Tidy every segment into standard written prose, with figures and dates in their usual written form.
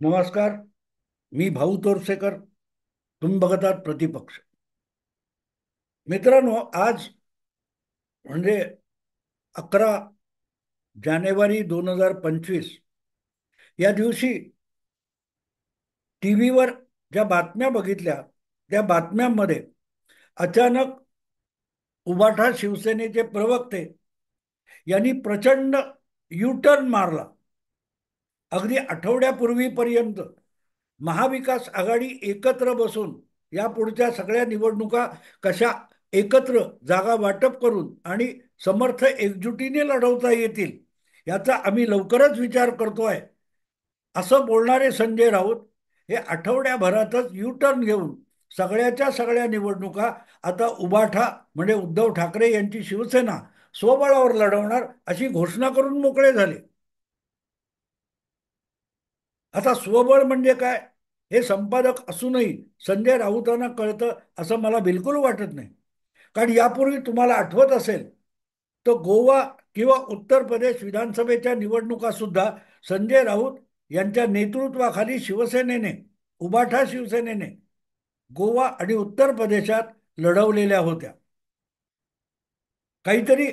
नमस्कार. मी भाऊ तोरसेकर. तुम्ही बघत आहात प्रतिपक्ष. मित्रांनो, आज म्हणजे 11 जानेवारी 2025 या दिवशी टी व्हीवर ज्या बातम्या बघितल्या त्या बातम्यांमध्ये अचानक उभाठा शिवसेनेचे प्रवक्ते यांनी प्रचंड टर्न मारला. अगदी आठवड्यापूर्वीपर्यंत महाविकास आघाडी एकत्र बसून या पुढच्या सगळ्या निवडणुका कशा एकत्र जागा वाटप करून आणि समर्थ एकजुटीने लढवता येतील याचा आम्ही लवकरच विचार करतोय, असं बोलणारे संजय राऊत हे आठवड्याभरातच टर्न घेऊन सगळ्याच्या सगळ्या निवडणुका आता उबाठा म्हणजे उद्धव ठाकरे यांची शिवसेना स्वबळावर लढवणार अशी घोषणा करून मोकळे झाले. आता स्वबळ म्हणजे काय हे संपादक असूनही संजय राऊतांना कळतं असं मला बिलकुल वाटत नाही. कारण यापूर्वी तुम्हाला आठवत असेल तर गोवा किंवा उत्तर प्रदेश विधानसभेच्या निवडणुका सुद्धा संजय राऊत यांच्या नेतृत्वाखाली शिवसेनेने, उबाठा शिवसेनेने गोवा आणि उत्तर प्रदेशात लढवलेल्या होत्या. काहीतरी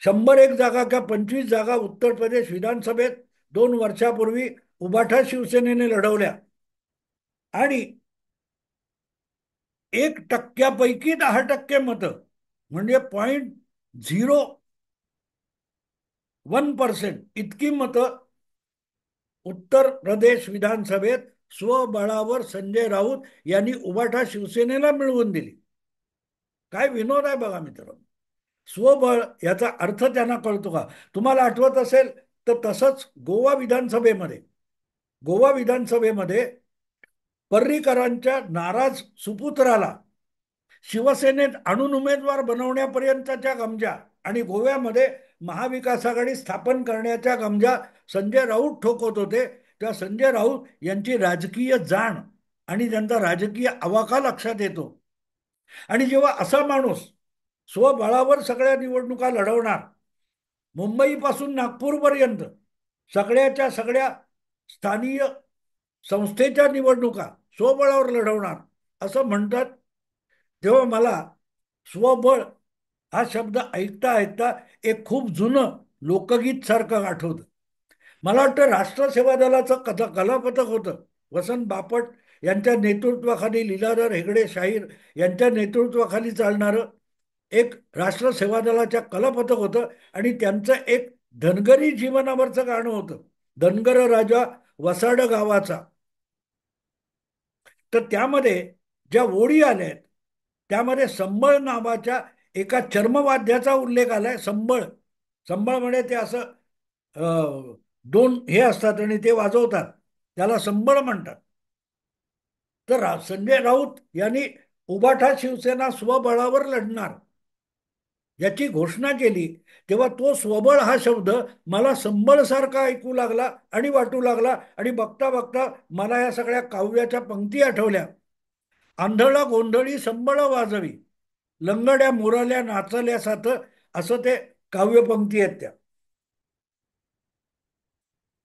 101 जागा का 25 जागा उत्तर प्रदेश विधानसभेत 2 वर्षापूर्वी उबाठा शिवसेनेने लढवल्या आणि 1% 10% मतं म्हणजे 0.01% इतकी मतं उत्तर प्रदेश विधानसभेत स्वबळावर संजय राऊत यांनी उबाठा शिवसेनेला मिळवून दिली. काय विनोद आहे बघा मित्रांनो. स्वबळ याचा अर्थ त्यांना कळतो का? तुम्हाला आठवत असेल तर तसंच गोवा विधानसभेमध्ये पर्रीकरांच्या नाराज सुपुत्राला शिवसेनेत आणून उमेदवार बनवण्यापर्यंतच्या गमजा आणि गोव्यामध्ये महाविकास आघाडी स्थापन करण्याच्या गमजा संजय राऊत ठोकत होते. तेव्हा संजय राऊत यांची राजकीय जाण आणि त्यांचा राजकीय आवाका लक्षात येतो. आणि जेव्हा असा माणूस स्वबळावर सगळ्या निवडणुका लढवणार, मुंबईपासून नागपूरपर्यंत सगळ्याच्या सगळ्या स्थानीय संस्थेच्या निवडणुका स्वबळावर लढवणार असं म्हणतात, तेव्हा मला स्वबळ हा शब्द ऐकता ऐकता एक खूप जुनं लोकगीत सारखं आठवतं. मला वाटतं राष्ट्र सेवा दलाचं कलापथक होतं. वसंत बापट यांच्या नेतृत्वाखाली, लीलाधर हेगडे शाहीर यांच्या नेतृत्वाखाली चालणारं एक राष्ट्र सेवा दलाच्या कलापथक होतं आणि त्यांचं एक धनगरी जीवनावरचं गाणं होतं, धनगर राजा वसाड गावाचा. तर त्यामध्ये ज्या ओळी आल्या आहेत त्यामध्ये संबळ नावाच्या एका चर्मवाद्याचा उल्लेख आलाय. संबळ, संबळ म्हणजे ते असं दोन हे असतात आणि ते वाजवतात, त्याला संबळ म्हणतात. तर संजय राऊत यांनी उबाठा शिवसेना स्वबळावर लढणार याची घोषणा केली तेव्हा तो स्वबळ हा शब्द मला संबळ सारखा ऐकू लागला आणि वाटू लागला. आणि बघता बघता मला या सगळ्या काव्याच्या पंक्ती आठवल्या. आंधळा गोंधळी संबळ वाजवी, लंगड्या मुरल्या नाचल्या साथ, असं ते काव्यपंक्ती आहेत त्या.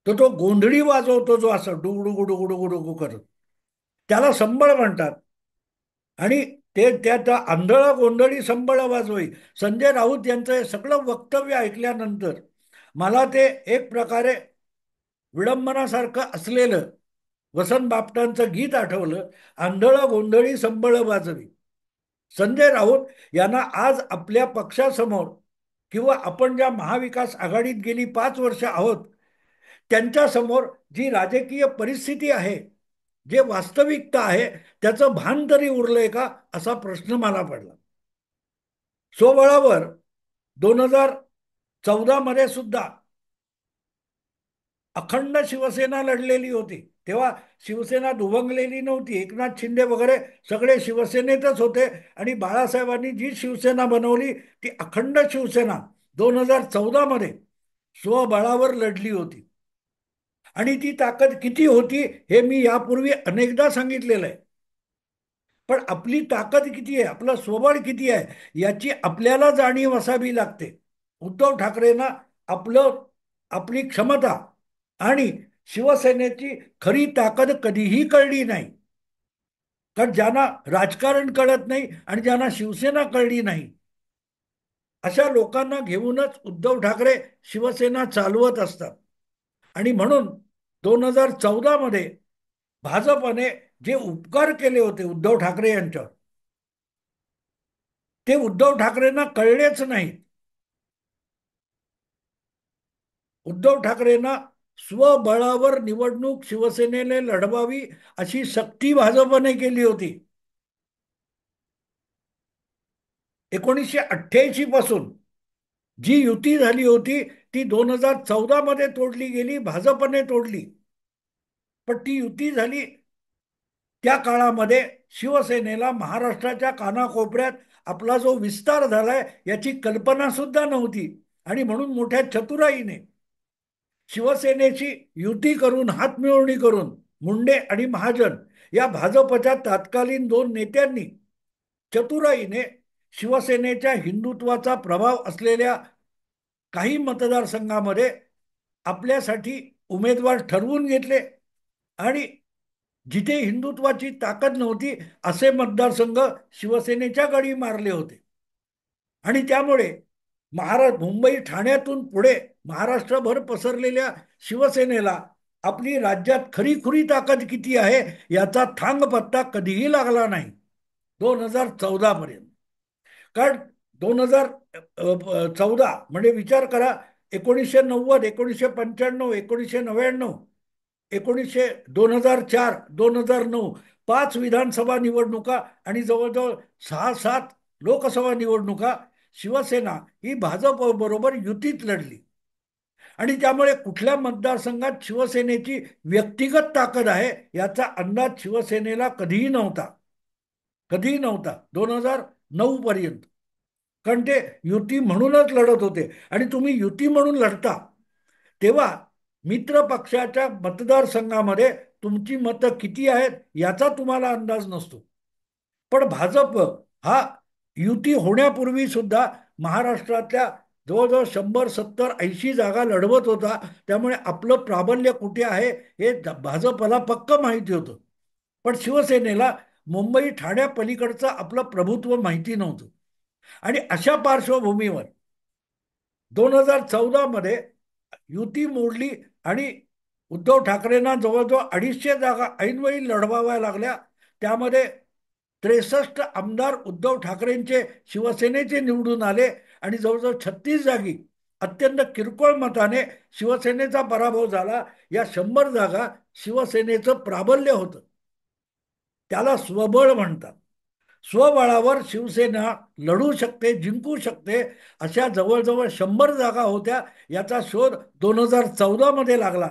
तर तो गोंधळी वाजवतो जो असं डुगडुगु डुगडुगु डुगू करत, त्याला संबळ म्हणतात. आणि ते त्या आंधळा गोंधळी संबळ वाजवी, संजय राऊत यांचं हे सगळं वक्तव्य ऐकल्यानंतर मला ते एक प्रकारे विडंबनासारखं असलेलं वसंत बापटांचं गीत आठवलं, आंधळा गोंधळी संबळ वाजवी. संजय राऊत यांना आज आपल्या पक्षासमोर किंवा आपण ज्या महाविकास आघाडीत गेली 5 वर्ष आहोत त्यांच्यासमोर जी राजकीय परिस्थिती आहे, जे वास्तविकता आहे, त्याचं भान तरी उरलंय का असा प्रश्न मला पडला. स्वबळावर 2014 मध्ये सुद्धा अखंड शिवसेना लढलेली होती. तेव्हा शिवसेना दुभंगलेली नव्हती. एकनाथ शिंदे वगैरे सगळे शिवसेनेतच होते आणि बाळासाहेबांनी जी शिवसेना बनवली ती अखंड शिवसेना 2014 मध्ये स्वबळावर लढली होती. आणि ती ताकद किती होती हे मी यापूर्वी अनेकदा सांगितलेलं आहे. पण आपली ताकद किती आहे, आपलं स्वबळ किती आहे याची आपल्याला जाणीव असावी लागते. उद्धव ठाकरेंना आपली क्षमता आणि शिवसेनेची खरी ताकद कधीही कळली नाही. कारण ज्यांना राजकारण कळत नाही आणि ज्यांना शिवसेना कळली नाही, अशा लोकांना घेऊनच उद्धव ठाकरे शिवसेना चालवत असतात. आणि म्हणून 2014 मध्ये भाजपने जे उपकार केले होते उद्धव ठाकरे यांच्यावर, ते उद्धव ठाकरेंना कळलेच नाहीत. उद्धव ठाकरेंना स्वबळावर निवडणूक शिवसेनेने लढवावी अशी सक्ती भाजपने केली होती. 1988 पासून जी युती झाली होती ती 2014 मध्ये तोडली गेली, भाजपने तोडली. पण ती युती झाली त्या काळामध्ये शिवसेनेला महाराष्ट्राच्या कानाकोपऱ्यात आपला जो विस्तार झालाय याची कल्पना सुद्धा नव्हती. आणि म्हणून मोठ्या चतुराईने शिवसेनेची युती करून, हातमिळवणी करून, मुंडे आणि महाजन या भाजपच्या तत्कालीन दोन नेत्यांनी चतुराईने शिवसेनेच्या हिंदुत्वाचा प्रभाव असलेल्या काही मतदारसंघामध्ये आपल्यासाठी उमेदवार ठरवून घेतले. आणि जिथे हिंदुत्वाची ताकद नव्हती असे मतदारसंघ शिवसेनेच्या गडी मारले होते. आणि त्यामुळे मुंबई ठाण्यातून पुढे महाराष्ट्रभर पसरलेल्या शिवसेनेला आपली राज्यात खरीखुरी ताकद किती आहे याचा थांग पत्ता कधीही लागला नाही 2014 पर्यंत. कारण 2014 म्हणजे विचार करा, 1990, 1995, 1999, 2004, 2009, 5 विधानसभा निवडणुका आणि जवळजवळ 6-7 लोकसभा निवडणुका शिवसेना ही भाजप बरोबर युतीत लढली. आणि त्यामुळे कुठल्या मतदारसंघात शिवसेनेची व्यक्तिगत ताकद आहे याचा अंदाज शिवसेनेला कधीही नव्हता. कधीही नव्हता 2009 पर्यंत. कारण ते युती म्हणूनच लढत होते. आणि तुम्ही युती म्हणून लढता तेव्हा मित्र पक्षाच्या मतदारसंघामध्ये तुमची मतं किती आहेत याचा तुम्हाला अंदाज नसतो. पण भाजप हा युती होण्यापूर्वी सुद्धा महाराष्ट्रातल्या जवळजवळ 100, 70, 80 जागा लढवत होता. त्यामुळे आपलं प्राबल्य कुठे आहे हे भाजपला पक्क माहिती होतं. पण शिवसेनेला मुंबई ठाण्या पलीकडचं आपलं प्रभुत्व माहिती नव्हतं. आणि अशा पार्श्वभूमीवर 2014 मध्ये युती मोडली आणि उद्धव ठाकरेंना जवळजवळ 250 जागा ऐनवेळी लढवाव्या लागल्या. त्यामध्ये 63 आमदार उद्धव ठाकरेंचे शिवसेनेचे निवडून आले आणि जवळजवळ 36 जागी अत्यंत किरकोळ मताने शिवसेनेचा पराभव झाला. या 100 जागा शिवसेनेचं प्राबल्य होतं. त्याला स्वबळ म्हणतात. स्वबळावर शिवसेना लढू शकते, जिंकू शकते अशा जवळजवळ 100 जागा होत्या. याचा शोध 2014 मध्ये लागला.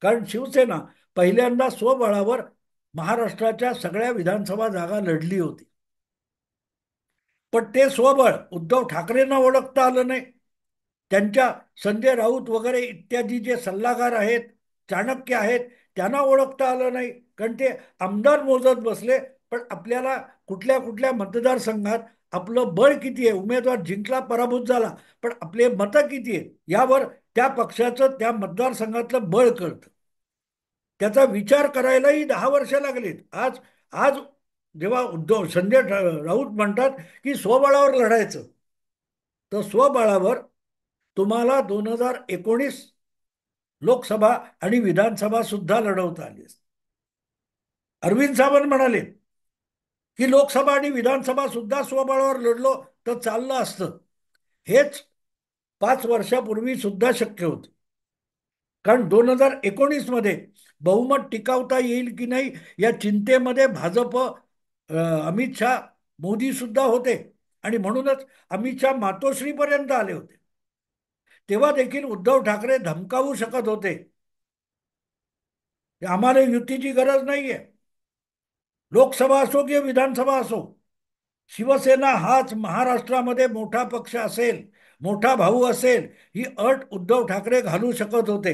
कारण शिवसेना पहिल्यांदा स्वबळावर महाराष्ट्राच्या सगळ्या विधानसभा जागा लढली होती. पण ते स्वबळ उद्धव ठाकरेंना ओळखता आलं नाही. त्यांच्या संजय राऊत वगैरे इत्यादी जे सल्लागार आहेत, चाणक्य आहेत, त्यांना ओळखता आलं नाही. कारण ते आमदार मोजत बसले. पण आपल्याला कुठल्या कुठल्या मतदारसंघात आपलं बळ किती आहे, उमेदवार जिंकला पराभूत झाला पण आपले मतं किती आहेत यावर त्या पक्षाचं त्या मतदारसंघातलं बळ कळतं. त्याचा विचार करायलाही 10 वर्ष लागलीत. आज आज जेव्हा संजय राऊत म्हणतात की स्वबळावर लढायचं, तर स्वबळावर तुम्हाला 2019 लोकसभा आणि विधानसभा सुद्धा लढवता आली. अरविंद सावंत म्हणाले की लोकसभा आणि विधानसभा सुद्धा स्वबळावर लढलो तर चाललं असतं. हेच 5 वर्षापूर्वी सुद्धा शक्य होतं. कारण 2019 मध्ये बहुमत टिकवता येईल की नाही या चिंतेमध्ये भाजप, अमित शहा, मोदी सुद्धा होते. आणि म्हणूनच अमित शहा मातोश्रीपर्यंत आले होते. तेव्हा देखील उद्धव ठाकरे धमकावू शकत होते, आम्हाला युतीची गरज नाहीये. लोकसभा असो किंवा विधानसभा असो, शिवसेना हाच महाराष्ट्रामध्ये मोठा पक्ष असेल, मोठा भाऊ असेल, ही अट उद्धव ठाकरे घालू शकत होते.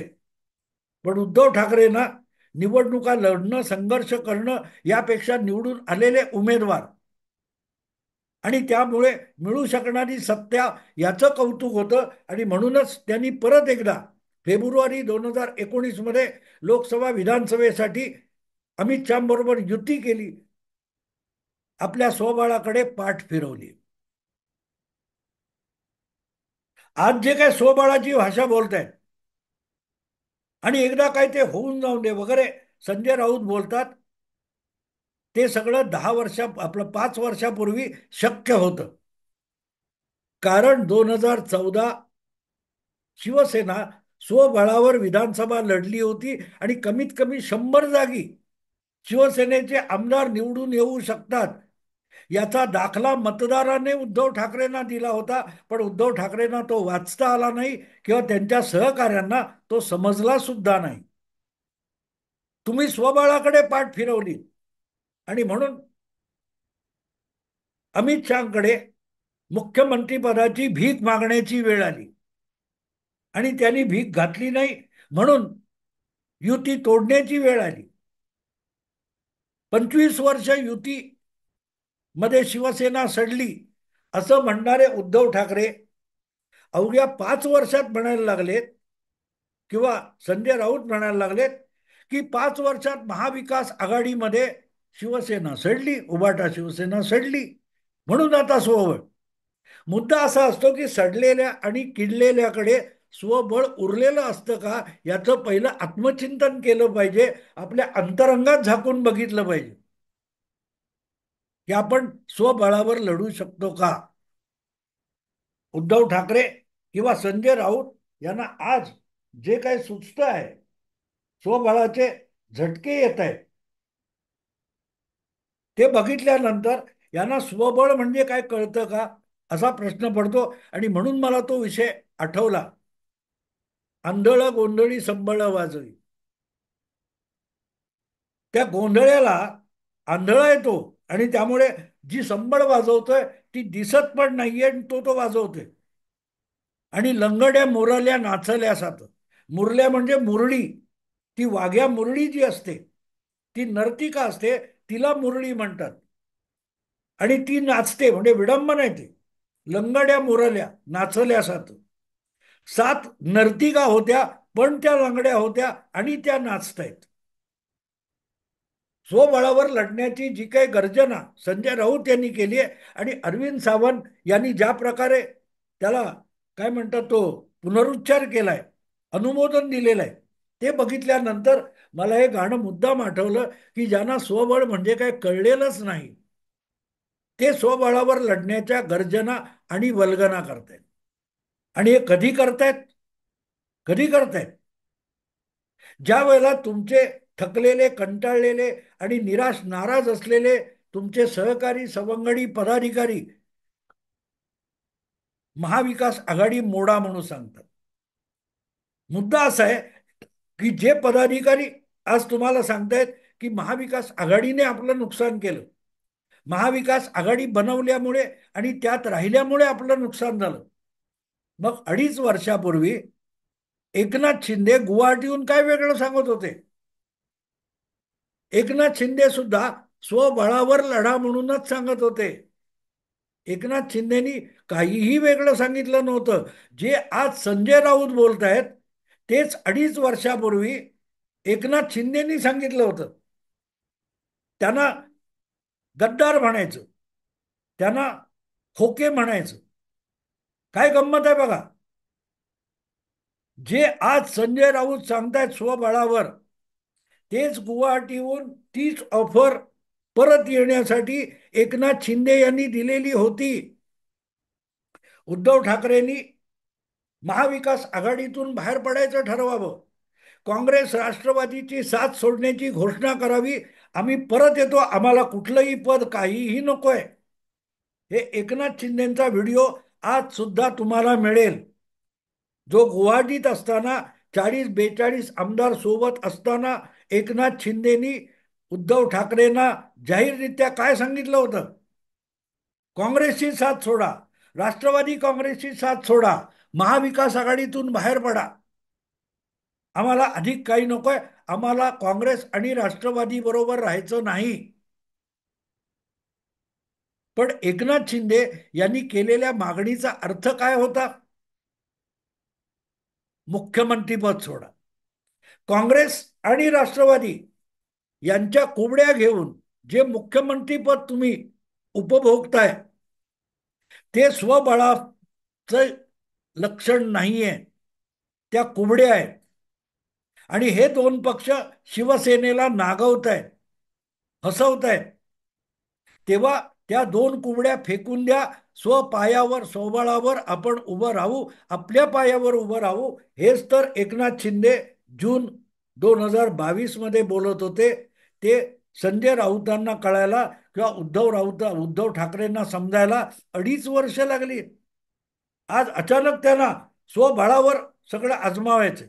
पण उद्धव ठाकरेंना निवडणुका लढणं, संघर्ष करणं यापेक्षा निवडून आलेले उमेदवार आणि त्यामुळे मिळू शकणारी सत्ता याचं कौतुक होतं. आणि म्हणूनच त्यांनी परत एकदा फेब्रुवारी 2019 मध्ये लोकसभा विधानसभेसाठी अमित शहा बरोबर युती केली, आपल्या स्वबळाकडे पाठ फिरवली. आज जे काय स्वबळाची भाषा बोलतायत आणि एकदा काय ते होऊन जाऊन दे वगैरे संजय राऊत बोलतात, ते सगळं 10 वर्षा आपलं 5 वर्षापूर्वी शक्य होतं. कारण 2014 शिवसेना स्वबळावर विधानसभा लढली होती आणि कमीत कमी 100 जागी शिवसेनेचे आमदार निवडून येऊ शकतात याचा दाखला मतदाराने उद्धव ठाकरेंना दिला होता. पण उद्धव ठाकरेंना तो वाचता आला नाही किंवा त्यांच्या सहकाऱ्यांना तो समजला सुद्धा नाही. तुम्ही स्वबळाकडे पाठ फिरवली आणि म्हणून अमित शहाकडे मुख्यमंत्रीपदाची भीक मागण्याची वेळ आली आणि त्यांनी भीक घातली नाही म्हणून युती तोडण्याची वेळ आली. 25 वर्ष युती मध्ये शिवसेना सडली असं म्हणणारे उद्धव ठाकरे अवघ्या 5 वर्षात म्हणायला लागलेत किंवा संजय राऊत म्हणायला लागलेत की 5 वर्षात महाविकास आघाडीमध्ये शिवसेना सडली, उभाटा शिवसेना सडली, म्हणून आता स्वबळ. मुद्दा असा असतो की सडलेल्या आणि किडलेल्याकडे स्वबळ उरलेलं असतं का याचं पहिलं आत्मचिंतन केलं पाहिजे. आपल्या अंतरंगात झाकून बघितलं पाहिजे की आपण स्वबळावर लढू शकतो का. उद्धव ठाकरे किंवा संजय राऊत यांना आज जे काही सुचत आहे, स्वबळाचे झटके येत आहेत, ते बघितल्यानंतर यांना स्वबळ म्हणजे काय कळतं का असा प्रश्न पडतो. आणि म्हणून मला तो विषय आठवला, आंधळ गोंधळी संबळ वाजवी. त्या गोंधळ्याला आंधळा येतो आणि त्यामुळे जी संबळ वाजवतोय ती दिसत पण नाहीये आणि तो तो वाजवतोय. आणि लंगड्या मुरल्या नाचल्या सात. मुरल्या म्हणजे मुरळी, ती वाघ्या मुरळी जी असते ती नर्तिका असते, तिला मुरळी म्हणतात. आणि ती नाचते म्हणजे विडंबन आहे ते. लंगड्या मुरल्या नाचल्या सात. सात नर्तिका होत्या पण त्या लंगड्या होत्या आणि त्या नाचतायत. स्वबळावर लढण्याची जी काही गर्जना संजय राऊत यांनी केली आहे आणि अरविंद सावंत यांनी ज्या प्रकारे त्याला काय म्हणतात तो पुनरुच्चार केलाय, अनुमोदन दिलेलं आहे, ते बघितल्यानंतर मला हे गाणं मुद्दाम आठवलं की ज्यांना स्वबळ म्हणजे काय कळलेलंच नाही ते स्वबळावर लढण्याच्या गर्जना आणि वल्गना करतायत. आणि हे कधी करतायत, कधी करतायत ज्या वेळेला तुमचे थकलेले, कंटाळलेले आणि निराश नाराज असलेले तुमचे सहकारी, सवंगडी, पदाधिकारी महाविकास आघाडी मोडा म्हणून सांगतात. मुद्दा असा आहे की जे पदाधिकारी आज तुम्हाला सांगतायत की महाविकास आघाडीने आपलं नुकसान केलं, महाविकास आघाडी बनवल्यामुळे आणि त्यात राहिल्यामुळे आपलं नुकसान झालं. मग 2.5 वर्षापूर्वी एकनाथ शिंदे गुवाहाटीहून काय वेगळं सांगत होते. एकनाथ शिंदे सुद्धा स्वबळावर लढा म्हणूनच सांगत होते. एकनाथ शिंदेनी काहीही वेगळं सांगितलं नव्हतं. जे आज संजय राऊत बोलतायत तेच 2.5 वर्षापूर्वी एकनाथ शिंदेनी सांगितलं होतं. त्यांना गद्दार म्हणायचं, त्यांना खोके म्हणायचं. काय गंमत आहे बघा. जे आज संजय राऊत सांगतायत स्वबळावर, तेच गुवाहाटीहून तीच ऑफर परत येण्यासाठी एकनाथ शिंदे यांनी दिलेली होती. उद्धव ठाकरेंनी महाविकास आघाडीतून बाहेर पडायचं ठरवावं, काँग्रेस राष्ट्रवादीची साथ सोडण्याची घोषणा करावी, आम्ही परत येतो, आम्हाला कुठलंही पद काहीही नकोय. हे एकनाथ शिंदेचा व्हिडिओ आज सुद्धा तुम्हाला मिळेल, जो गुवाहाटीत असताना 40-42 आमदार सोबत असताना एकनाथ शिंदेनी उद्धव ठाकरेंना जाहीररित्या काय सांगितलं होतं. काँग्रेसची साथ सोडा, राष्ट्रवादी काँग्रेसची साथ सोडा, महाविकास आघाडीतून बाहेर पडा, आम्हाला अधिक काही नकोय, आम्हाला काँग्रेस आणि राष्ट्रवादी बरोबर राहायचं नाही. पण एकनाथ शिंदे यांनी केलेल्या मागणीचा अर्थ काय होता. मुख्यमंत्रीपद सोडा. काँग्रेस आणि राष्ट्रवादी यांच्या कोबड्या घेऊन जे मुख्यमंत्रीपद तुम्ही उपभोगताय ते स्वबळाचं लक्षण नाहीये. त्या कुबड्या आहेत. आणि हे दोन पक्ष शिवसेनेला नागवत आहेत, हसवत आहेत. तेव्हा त्या दोन कुबड्या फेकून द्या. स्वपायावर स्वबळावर आपण उभं राहू, आपल्या पायावर उभं राहू. हेच तर एकनाथ शिंदे जून 2022 मध्ये बोलत होते. ते संजय राऊतांना कळायला किंवा उद्धव ठाकरेंना समजायला 2.5 वर्ष लागली. आज अचानक त्यांना स्वबळावर सगळं आजमावायचं.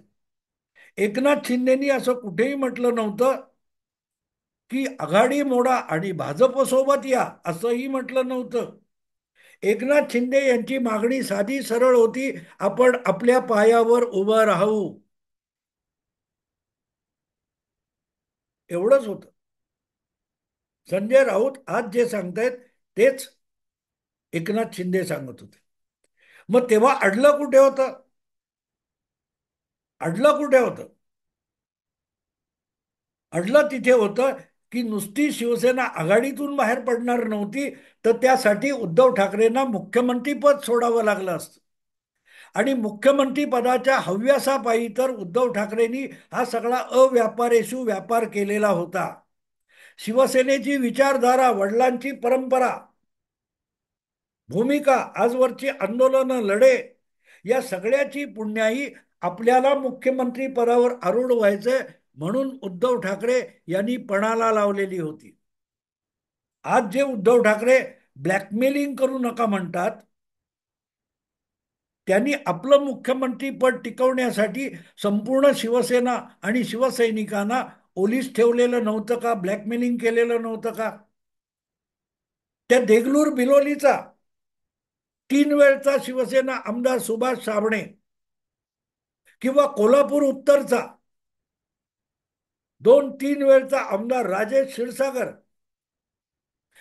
एकनाथ शिंदेनी असं कुठेही म्हटलं नव्हतं की आघाडी मोडा आणि भाजप सोबत या, असंही म्हटलं नव्हतं. एकनाथ शिंदे यांची मागणी साधी सरळ होती, आपण आपल्या पायावर उभं राहू, एवढंच होतं. संजय राऊत आज जे सांगतायत तेच एकनाथ शिंदे सांगत होते. मग तेव्हा अडलं कुठे होतं? अडलं कुठे होतं? अडलं तिथे होतं की नुसती शिवसेना आघाडीतून बाहेर पडणार नव्हती, तर त्यासाठी उद्धव ठाकरेंना मुख्यमंत्रीपद सोडावं लागलं असतं. आणि मुख्यमंत्री पदाच्या हव्यासापायी तर उद्धव ठाकरेंनी हा सगळा अव्यापारेषु व्यापार केलेला होता. शिवसेनेची विचारधारा, वडिलांची परंपरा, भूमिका, आजवरची आंदोलनं, लढे, या सगळ्याची पुण्याई आपल्याला मुख्यमंत्री पदावर आरूढ व्हायचंय म्हणून उद्धव ठाकरे यांनी पणाला लावलेली होती. आज जे उद्धव ठाकरे ब्लॅकमेलिंग करू नका म्हणतात, त्यांनी आपलं मुख्यमंत्रीपद टिकवण्यासाठी संपूर्ण शिवसेना आणि शिवसैनिकांना ओलीस ठेवलेलं नव्हतं का? ब्लॅकमेलिंग केलेलं नव्हतं का? त्या देगलूर बिलोलीचा 3 वेळचा शिवसेना आमदार सुभाष साबणे किंवा कोल्हापूर उत्तरचा 2-3 वेळचा आमदार राजेश क्षीरसागर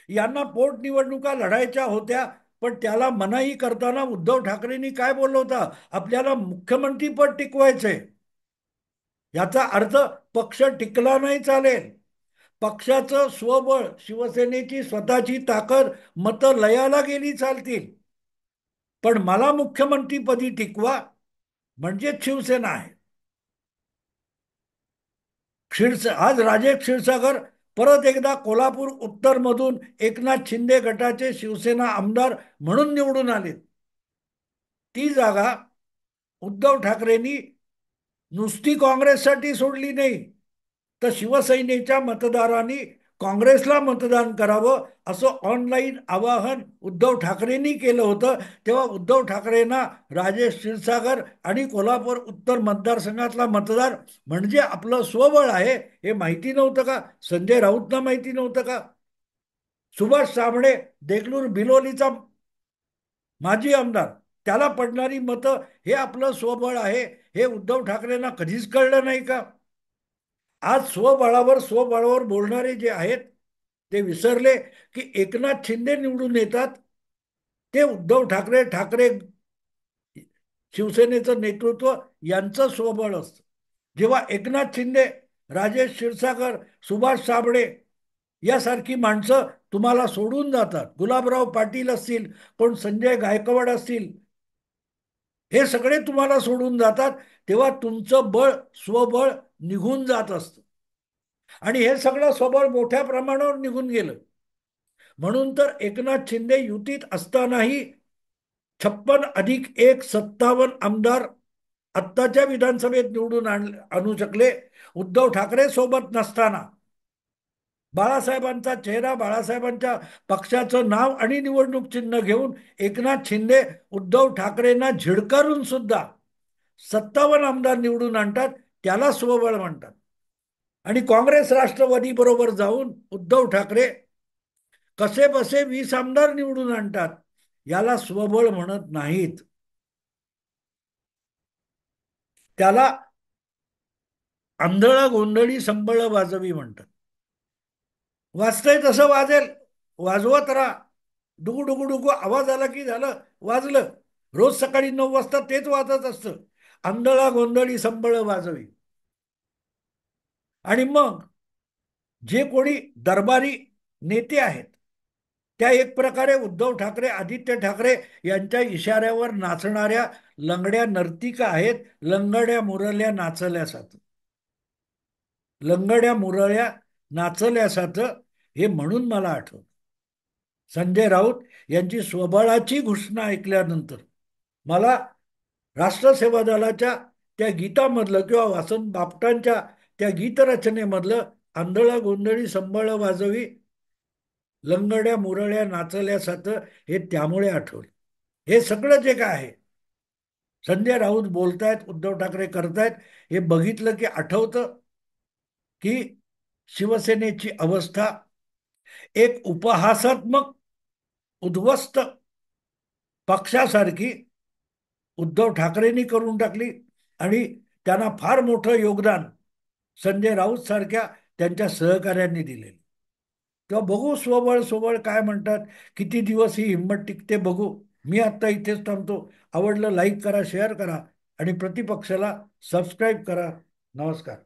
यांना पोटनिवडणुका लढायच्या होत्या. पण त्याला मनाई करताना उद्धव ठाकरेंनी काय बोललं होतं? आपल्याला मुख्यमंत्रीपद टिकवायचंय. याचा अर्थ पक्ष टिकला नाही चालेल. पक्षाचं स्वबळ, शिवसेनेची स्वतःची ताकद, मतं लयाला गेली चालतील, पण मला मुख्यमंत्रीपदी टिकवा म्हणजेच शिवसेना आहे. आज राजेश क्षीरसागर परत एकदा कोल्हापूर उत्तर मधून एकनाथ शिंदे गटाचे शिवसेना आमदार म्हणून निवडून आले. ती जागा उद्धव ठाकरेंनी नुसती काँग्रेससाठी सोडली नाही, तर शिवसेनेच्या मतदारांनी काँग्रेसला मतदान करावं असं ऑनलाईन आवाहन उद्धव ठाकरेंनी केलं होतं. तेव्हा उद्धव ठाकरेंना राजेश क्षीरसागर आणि कोल्हापूर उत्तर मतदारसंघातला मतदार म्हणजे आपलं स्वबळ आहे हे माहिती नव्हतं का? संजय राऊतना माहिती नव्हतं का? सुभाष साबणे देगलूर बिलोलीचा माजी आमदार, त्याला पडणारी मतं हे आपलं स्वबळ आहे हे उद्धव ठाकरेंना कधीच कळलं नाही का? आज स्वबळावर बोलणारे जे आहेत ते विसरले की एकनाथ शिंदे निवडून येतात ते उद्धव ठाकरे शिवसेनेचं नेतृत्व यांचं स्वबळ असतं. जेव्हा एकनाथ शिंदे, राजेश क्षीरसागर, सुभाष साबळे यासारखी माणसं तुम्हाला सोडून जातात, गुलाबराव पाटील असतील, कोण संजय गायकवाड असतील, हे सगळे तुम्हाला सोडून जातात, तेव्हा तुमचं बळ, स्वबळ निघून जात असतं. आणि हे सगळं स्वबळ मोठ्या प्रमाणावर निघून गेलं. म्हणून तर एकनाथ शिंदे युतीत असतानाही 56+1 57 आमदार आत्ताच्या विधानसभेत निवडून आणू शकले. उद्धव ठाकरे सोबत नसताना बाळासाहेबांचा चेहरा, बाळासाहेबांच्या पक्षाचं नाव आणि निवडणूक चिन्ह घेऊन एकनाथ शिंदे उद्धव ठाकरेंना झिडकारून सुद्धा 57 आमदार निवडून आणतात. त्याला स्वबळ म्हणतात. आणि काँग्रेस राष्ट्रवादी बरोबर जाऊन उद्धव ठाकरे कसे बसे 20 आमदार निवडून आणतात. याला स्वबळ म्हणत नाहीत, त्याला आंधळा गोंधळी संबळ वाजवी म्हणतात. वाजतंय तसं वाजेल, वाजवत राहा. डुगू डुगू डुगू आवाज आला की झालं, वाजलं. रोज सकाळी 9 वाजता तेच वाजत असतं. आंधळा गोंधळी संबळ वाजवी. आणि मग जे कोणी दरबारी नेते आहेत, त्या एक प्रकारे उद्धव ठाकरे, आदित्य ठाकरे यांच्या इशाऱ्यावर नाचणाऱ्या लंगड्या नर्तिका आहेत. लंगड्या मुरल्या नाचल्यासारखं, लंगड्या मुरळ्या नाचल्यासारखं, हे म्हणून मला आठवतं. संजय राऊत यांची स्वबळाची घोषणा ऐकल्यानंतर मला राष्ट्रसेवा दलाच्या त्या गीतामधलं किंवा वासंत बापटांच्या त्या गीतरचनेमधलं आंधळा गोंधळी संबळ वाजवी, लंगड्या मुरळ्या नाचल्यासारखं, हे त्यामुळे आठवलं. हे सगळं जे काय आहे, संजय राऊत बोलतायत, उद्धव ठाकरे करतायत, हे बघितलं की आठवतं की शिवसेनेची अवस्था एक उपहासात्मक उद्ध्वस्त पक्षासारखी उद्धव ठाकरेंनी करून टाकली. आणि त्यांना फार मोठं योगदान संजय राऊत सारख्या त्यांच्या सहकाऱ्यांनी दिले. तेव्हा बघू स्वबळ स्वबळ काय म्हणतात, किती दिवस ही हिंमत टिकते बघू. मी आत्ता इथेच थांबतो. आवडलं लाईक करा, शेअर करा आणि प्रतिपक्षाला सबस्क्राईब करा. नमस्कार.